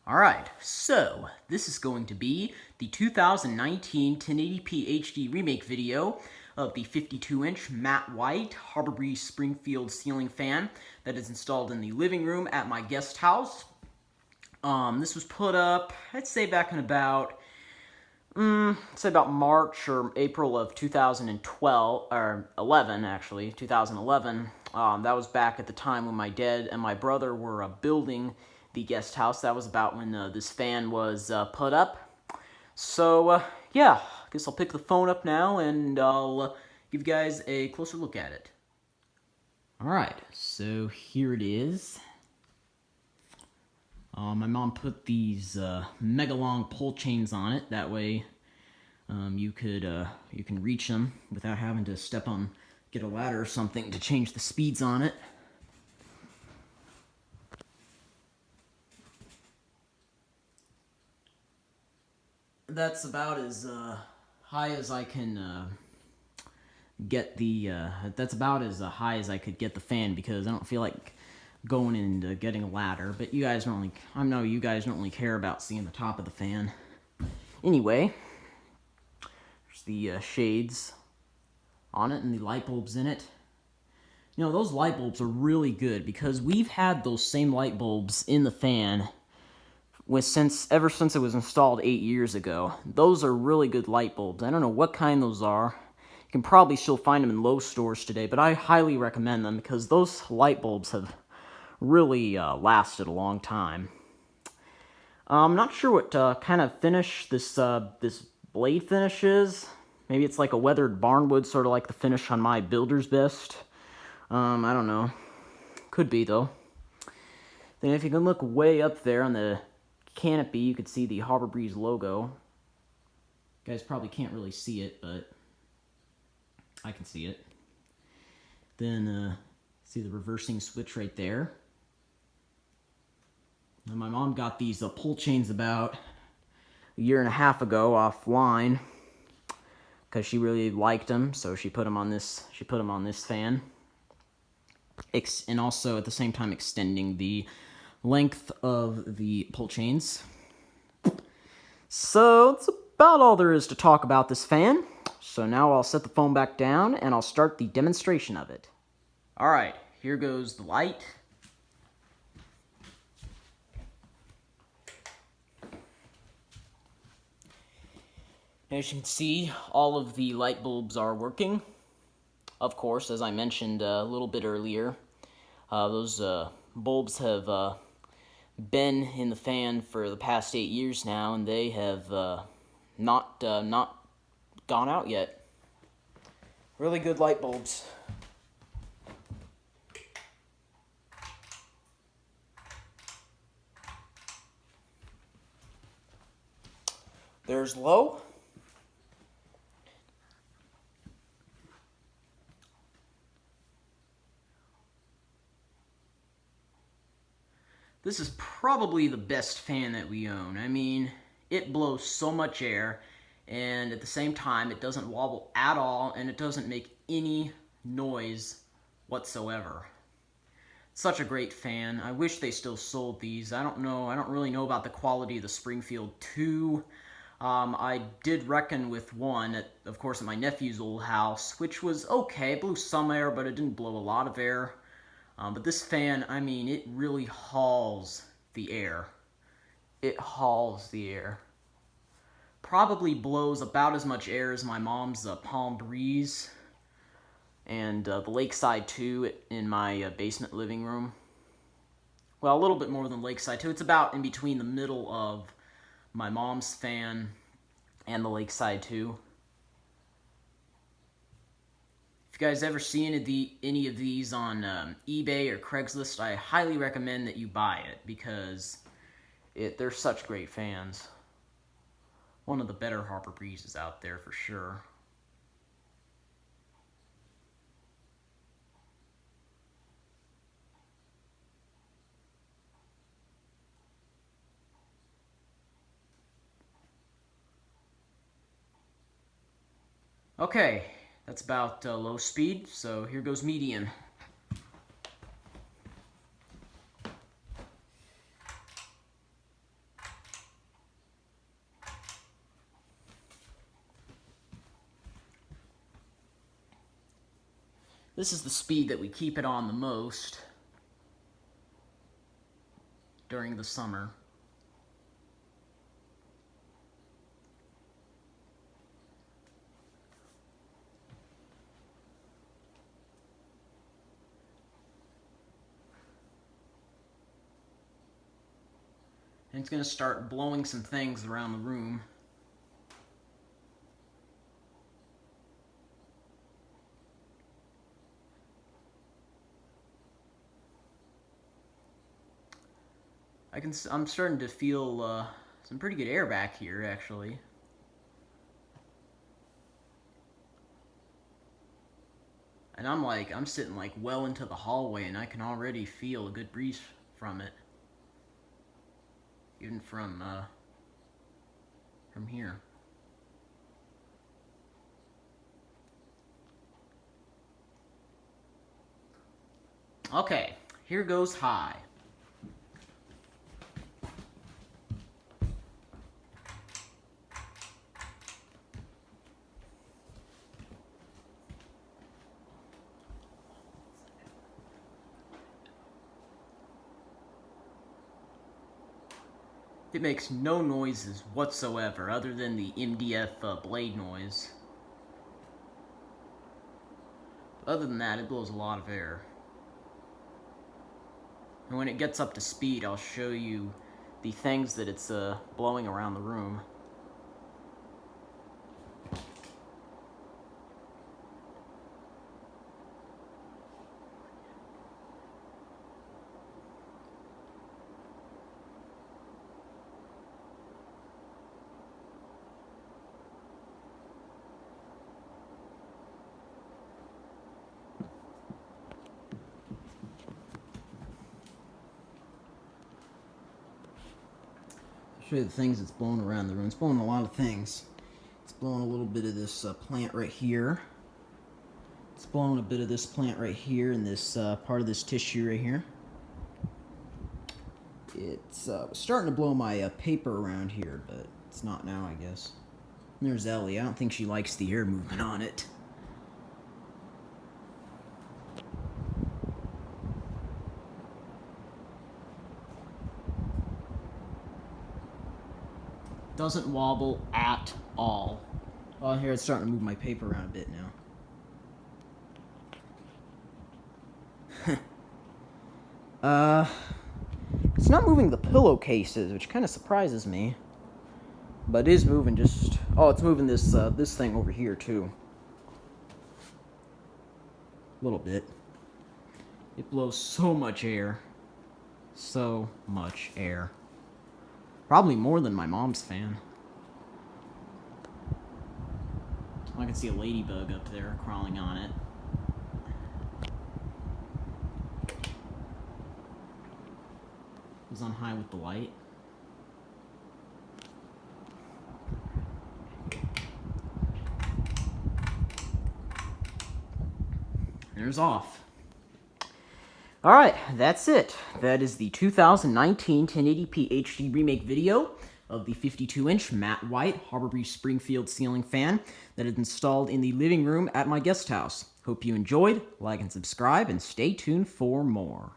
Alright, so this is going to be the 2019 1080p HD remake video of the 52-inch matte white Harbor Breeze Springfield ceiling fan that is installed in the living room at my guest house. This was put up, I'd say back in about, March or April of 2012, or 11 actually, 2011. That was back at the time when my dad and my brother were building the guest house. That was about when this fan was put up. So, yeah, I guess I'll pick the phone up now and I'll give you guys a closer look at it. Alright, so here it is. My mom put these mega long pull chains on it. That way you can reach them without having to get a ladder or something to change the speeds on it. That's about as high as I can get the. That's about as high as I could get the fan because I don't feel like going and getting a ladder. But you guys don't I know you guys don't really care about seeing the top of the fan. Anyway, there's the shades on it and the light bulbs in it. You know, those light bulbs are really good because we've had those same light bulbs in the fan ever since it was installed 8 years ago. Those are really good light bulbs. I don't know what kind those are. You can probably still find them in Lowe's stores today, but I highly recommend them because those light bulbs have really lasted a long time. I'm not sure what kind of finish this blade finish is. Maybe it's like a weathered barnwood, sort of like the finish on my Builder's Best. I don't know. Could be, though. Then if you can look way up there on the canopy, you could see the Harbor Breeze logo. You guys probably can't really see it, but I can see it. Then, see the reversing switch right there. And my mom got these pull chains about a year and a half ago offline because she really liked them, so she put them on this. She put them on this fan, and also at the same time extending the length of the pull chains. So that's about all there is to talk about this fan. So now I'll set the phone back down and I'll start the demonstration of it. Alright, here goes the light. As you can see, all of the light bulbs are working. Of course, as I mentioned a little bit earlier, those bulbs have been in the fan for the past 8 years now, and they have not gone out yet. Really good light bulbs. There's low. This is probably the best fan that we own. I mean, it blows so much air, and at the same time, it doesn't wobble at all, and it doesn't make any noise whatsoever. It's such a great fan. I wish they still sold these. I don't know. I don't really know about the quality of the Springfield 2. I did reckon with one, of course, at my nephew's old house, which was okay. It blew some air, but it didn't blow a lot of air. But this fan, I mean, it really hauls the air. It hauls the air. Probably blows about as much air as my mom's Palm Breeze and the Lakeside 2 in my basement living room. Well, a little bit more than Lakeside 2. It's about in between the middle of my mom's fan and the Lakeside 2. If you guys ever see any of these on eBay or Craigslist, I highly recommend that you buy it because they're such great fans. One of the better Harbor Breezes out there for sure. Okay, that's about low speed, so here goes medium. This is the speed that we keep it on the most during the summer. And it's going to start blowing some things around the room. I'm starting to feel some pretty good air back here, actually. And I'm sitting like well into the hallway, and I can already feel a good breeze from it. Even from here. Okay, here goes high. It makes no noises whatsoever other than the MDF blade noise. Other than that, it blows a lot of air. And when it gets up to speed, I'll show you the things that it's blowing around the room. Show you the things it's blowing around the room. It's blowing a lot of things. It's blowing a little bit of this plant right here. It's blowing a bit of this plant right here and this part of this tissue right here. It's starting to blow my paper around here, but it's not now, I guess. And there's Ellie. I don't think she likes the air movement on it. Doesn't wobble at all. Oh, here it's starting to move my paper around a bit now. It's not moving the pillowcases, which kind of surprises me. But it is moving just... Oh, it's moving this this thing over here, too. A little bit. It blows so much air. So much air. Probably more than my mom's fan. I can see a ladybug up there crawling on it. It was on high with the light. There's off. Alright, that's it. That is the 2019 1080p HD remake video of the 52-inch matte white Harbor Breeze Springfield ceiling fan that is installed in the living room at my guest house. Hope you enjoyed, like and subscribe, and stay tuned for more.